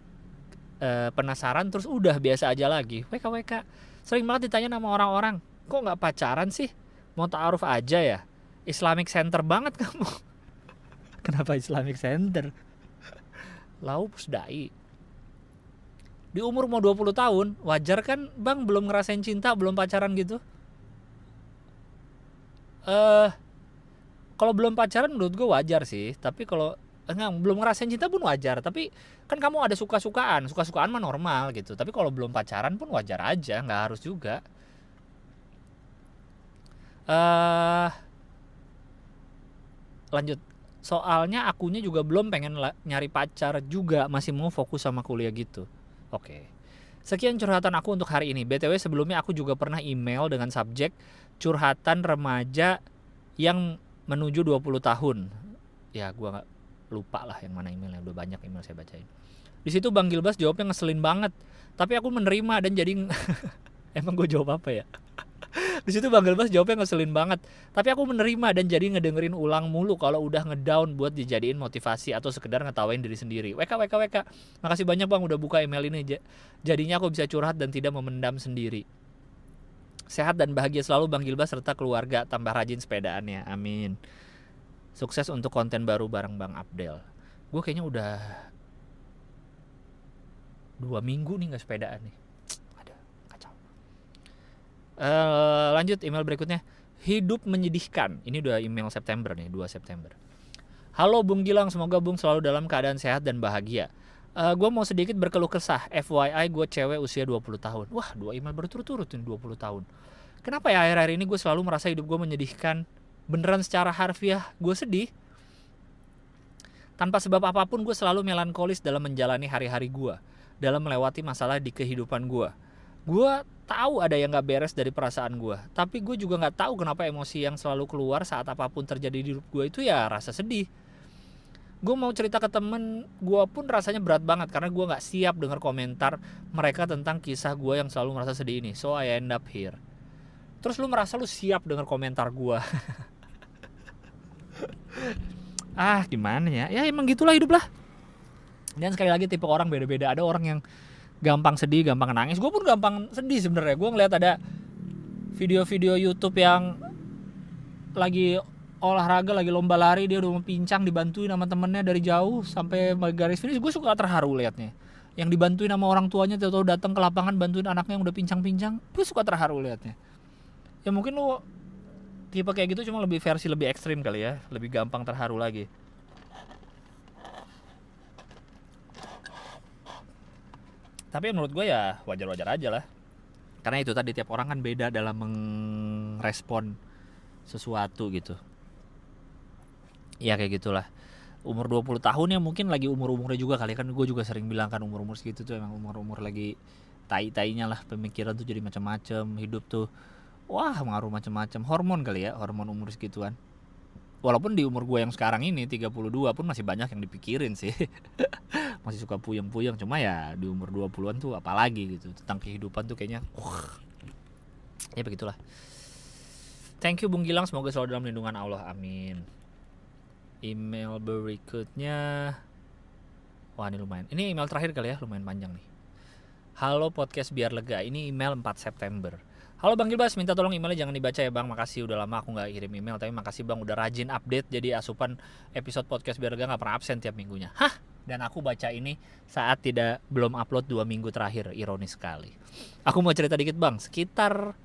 penasaran, terus udah biasa aja lagi. WKWK. Sering banget ditanya sama orang-orang, kok gak pacaran sih? Mau ta'aruf aja ya? Islamic Center banget kamu. Kenapa Islamic Center? Lau pusdai. Di umur mau 20 tahun, wajar kan Bang belum ngerasain cinta, belum pacaran gitu? Kalau belum pacaran menurut gue wajar sih, tapi kalau belum ngerasain cinta pun wajar. Tapi kan kamu ada suka-sukaan mah normal gitu. Tapi kalau belum pacaran pun wajar aja, nggak harus juga. Lanjut, soalnya akunya juga belum pengen nyari pacar juga, masih mau fokus sama kuliah gitu. Oke. Sekian curhatan aku untuk hari ini. BTW sebelumnya aku juga pernah email dengan subjek curhatan remaja yang menuju 20 tahun. Ya gua nggak lupa lah yang mana emailnya, udah banyak email saya bacain. Di situ Bang Gilbas jawabnya ngeselin banget, tapi aku menerima dan jadi emang gue jawab apa ya? Di situ Bang Gilbas jawabnya ngeselin banget, tapi aku menerima dan jadi ngedengerin ulang mulu kalau udah ngedown buat dijadiin motivasi atau sekedar ngetawain diri sendiri. WK. Makasih banyak Bang udah buka email ini, jadinya aku bisa curhat dan tidak memendam sendiri. Sehat dan bahagia selalu Bang Gilbas serta keluarga, tambah rajin sepedaannya, amin. Sukses untuk konten baru bareng Bang Abdel. Gue kayaknya udah 2 minggu nih gak sepedaan nih. Ada, kacau. Lanjut email berikutnya. Hidup menyedihkan. Ini udah email September nih, 2 September. Halo Bung Gilang, semoga Bung selalu dalam keadaan sehat dan bahagia. Gue mau sedikit berkeluh kesah. FYI gue cewek usia 20 tahun. Wah, 2 email berturut-turut nih 20 tahun. Kenapa ya akhir-akhir ini gue selalu merasa hidup gue menyedihkan? Beneran secara harfiah gue sedih. Tanpa sebab apapun gue selalu melankolis dalam menjalani hari-hari gue, dalam melewati masalah di kehidupan gue. Gue tahu ada yang gak beres dari perasaan gue, tapi gue juga gak tahu kenapa emosi yang selalu keluar saat apapun terjadi di hidup gue itu ya rasa sedih. Gue mau cerita ke temen gue pun rasanya berat banget karena gue nggak siap dengar komentar mereka tentang kisah gue yang selalu merasa sedih ini. So I end up here. Terus lu merasa lu siap dengar komentar gue? Gimana ya? Ya emang gitulah hidup lah. Dan sekali lagi tipe orang beda-beda. Ada orang yang gampang sedih, gampang nangis. Gue pun gampang sedih sebenarnya. Gue ngeliat ada video-video YouTube yang lagi olahraga, lagi lomba lari, dia udah mau pincang, dibantuin sama temennya dari jauh sampai garis finish. Gue suka terharu liatnya. Yang dibantuin sama orang tuanya, tahu-tahu datang ke lapangan bantuin anaknya yang udah pincang-pincang. Gue suka terharu liatnya. Ya mungkin lu tipe kayak gitu, cuma lebih versi lebih ekstrim kali ya, lebih gampang terharu lagi. Tapi menurut gue ya wajar-wajar aja lah. Karena itu tadi tiap orang kan beda dalam merespon sesuatu gitu. Ya kayak gitulah. Umur 20 tahun ya mungkin lagi umur-umurnya juga kali, kan gue juga sering bilang kan umur-umur segitu tuh emang umur-umur lagi tai-tainya lah, pemikiran tuh jadi macam-macam, hidup tuh wah ngaruh macam-macam, hormon kali ya, hormon umur segituan. Walaupun di umur gue yang sekarang ini 32 pun masih banyak yang dipikirin sih. Masih suka puyeng-puyeng, cuma ya di umur 20-an tuh apalagi gitu, tentang kehidupan tuh kayaknya ya begitulah. Thank you Bung Gilang, semoga selalu dalam lindungan Allah, amin. Email berikutnya, wah ini lumayan, ini email terakhir kali ya, lumayan panjang nih. Halo podcast biar lega, ini email 4 September. Halo Bang Gilbas, minta tolong emailnya jangan dibaca ya Bang, makasih udah lama aku gak kirim email, tapi makasih Bang udah rajin update, jadi asupan episode podcast biar lega gak pernah absen tiap minggunya. Hah? Dan aku baca ini saat belum upload 2 minggu terakhir, ironis sekali. Aku mau cerita dikit Bang, sekitar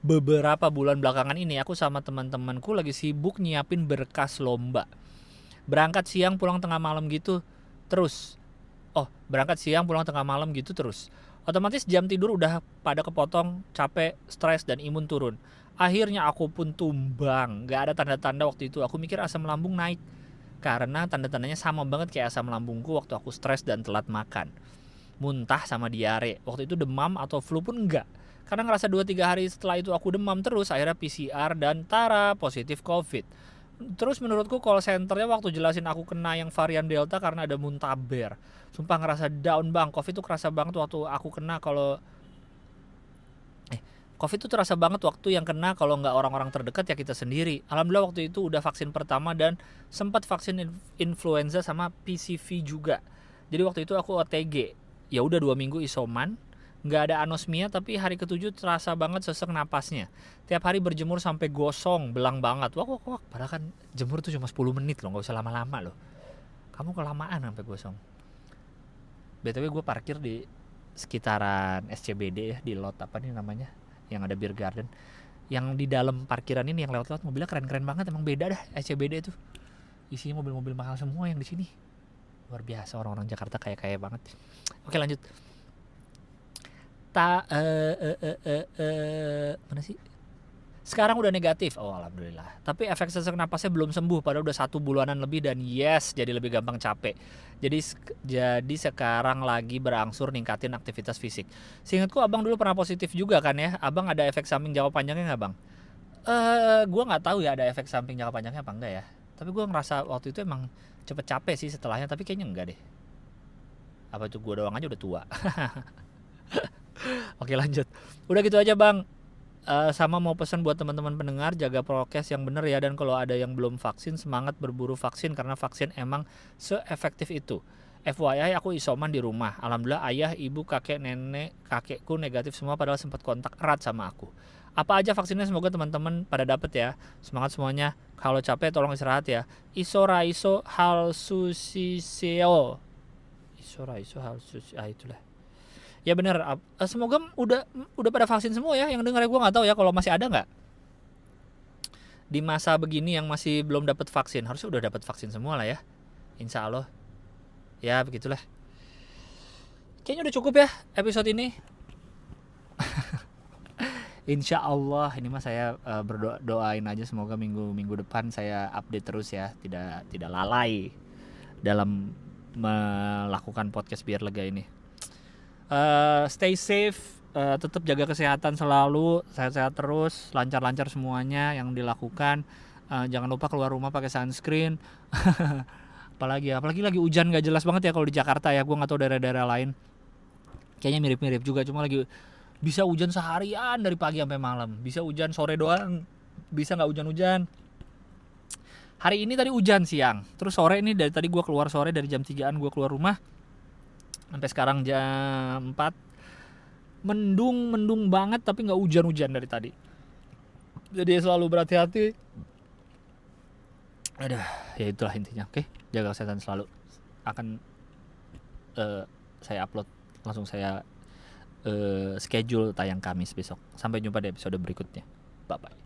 beberapa bulan belakangan ini aku sama teman-temanku lagi sibuk nyiapin berkas lomba. Berangkat siang pulang tengah malam gitu terus. Otomatis jam tidur udah pada kepotong, capek, stres dan imun turun. Akhirnya aku pun tumbang. Gak ada tanda-tanda waktu itu. Aku mikir asam lambung naik. Karena tanda-tandanya sama banget kayak asam lambungku waktu aku stres dan telat makan. Muntah sama diare. Waktu itu demam atau flu pun enggak. Karena ngerasa 2-3 hari setelah itu aku demam terus, akhirnya PCR dan tara positif COVID. Terus menurutku call centernya waktu jelasin aku kena yang varian Delta karena ada muntaber. Sumpah ngerasa down Bang. COVID tuh kerasa banget waktu aku kena COVID tuh terasa banget waktu yang kena kalau nggak orang-orang terdekat ya kita sendiri. Alhamdulillah waktu itu udah vaksin pertama dan sempat vaksin influenza sama PCV juga. Jadi waktu itu aku OTG. Ya udah 2 minggu isoman. Nggak ada anosmia, tapi hari ke-7 terasa banget sesek napasnya. Tiap hari berjemur sampai gosong, belang banget. Wah, padahal kan jemur tuh cuma 10 menit loh, nggak usah lama-lama loh. Kamu kelamaan sampai gosong. BTW gue parkir di sekitaran SCBD ya, di lot apa nih namanya, yang ada beer garden. Yang di dalam parkiran ini yang lewat-lewat mobilnya keren-keren banget, emang beda dah SCBD itu. Isinya mobil-mobil mahal semua yang di sini. Luar biasa, orang-orang Jakarta kaya-kaya banget. Oke lanjut. Mana sih? Sekarang udah negatif, oh alhamdulillah. Tapi efek sesak napasnya belum sembuh, padahal udah 1 bulanan lebih dan yes, jadi lebih gampang capek. Jadi sekarang lagi berangsur ningkatin aktivitas fisik. Seingatku abang dulu pernah positif juga kan ya? Abang ada efek samping jangka panjangnya nggak bang? Gue nggak tahu ya ada efek samping jangka panjangnya apa enggak ya. Tapi gue ngerasa waktu itu emang cepet capek sih setelahnya, tapi kayaknya enggak deh. Apa itu gue doang aja udah tua? Oke lanjut. Udah gitu aja bang. Sama mau pesan buat teman-teman pendengar, jaga prokes yang bener ya, dan kalau ada yang belum vaksin semangat berburu vaksin karena vaksin emang seefektif itu. FYI aku isoman di rumah. Alhamdulillah ayah, ibu, kakek, nenek, kakekku negatif semua padahal sempat kontak erat sama aku. Apa aja vaksinnya semoga teman-teman pada dapet ya. Semangat semuanya. Kalau capek tolong istirahat ya. Iso halsusiseo. Itulah. Ya bener, semoga udah pada vaksin semua ya. Yang dengar gue nggak tahu ya kalau masih ada nggak di masa begini yang masih belum dapat vaksin. Harusnya udah dapat vaksin semua lah ya, insya Allah. Ya begitulah. Kayaknya udah cukup ya episode ini. Insya Allah ini mah saya berdoain aja semoga minggu depan saya update terus ya, tidak lalai dalam melakukan podcast biar lega ini. Stay safe, tetap jaga kesehatan selalu, sehat-sehat terus, lancar-lancar semuanya yang dilakukan. Jangan lupa keluar rumah pakai sunscreen. Apalagi lagi hujan gak jelas banget ya kalau di Jakarta ya. Gue nggak tahu daerah-daerah lain. Kayaknya mirip-mirip juga, cuma lagi bisa hujan seharian dari pagi sampai malam. Bisa hujan sore doang. Bisa nggak hujan-hujan. Hari ini tadi hujan siang. Terus sore ini dari tadi gue keluar sore dari jam 3-an gue keluar rumah. Sampai sekarang jam 4. Mendung banget tapi nggak hujan-hujan dari tadi. Jadi selalu berhati-hati. Aduh, ya itulah intinya. Oke, jaga kesehatan selalu. Akan saya upload langsung, saya schedule tayang Kamis besok. Sampai jumpa di episode berikutnya. Bye bye.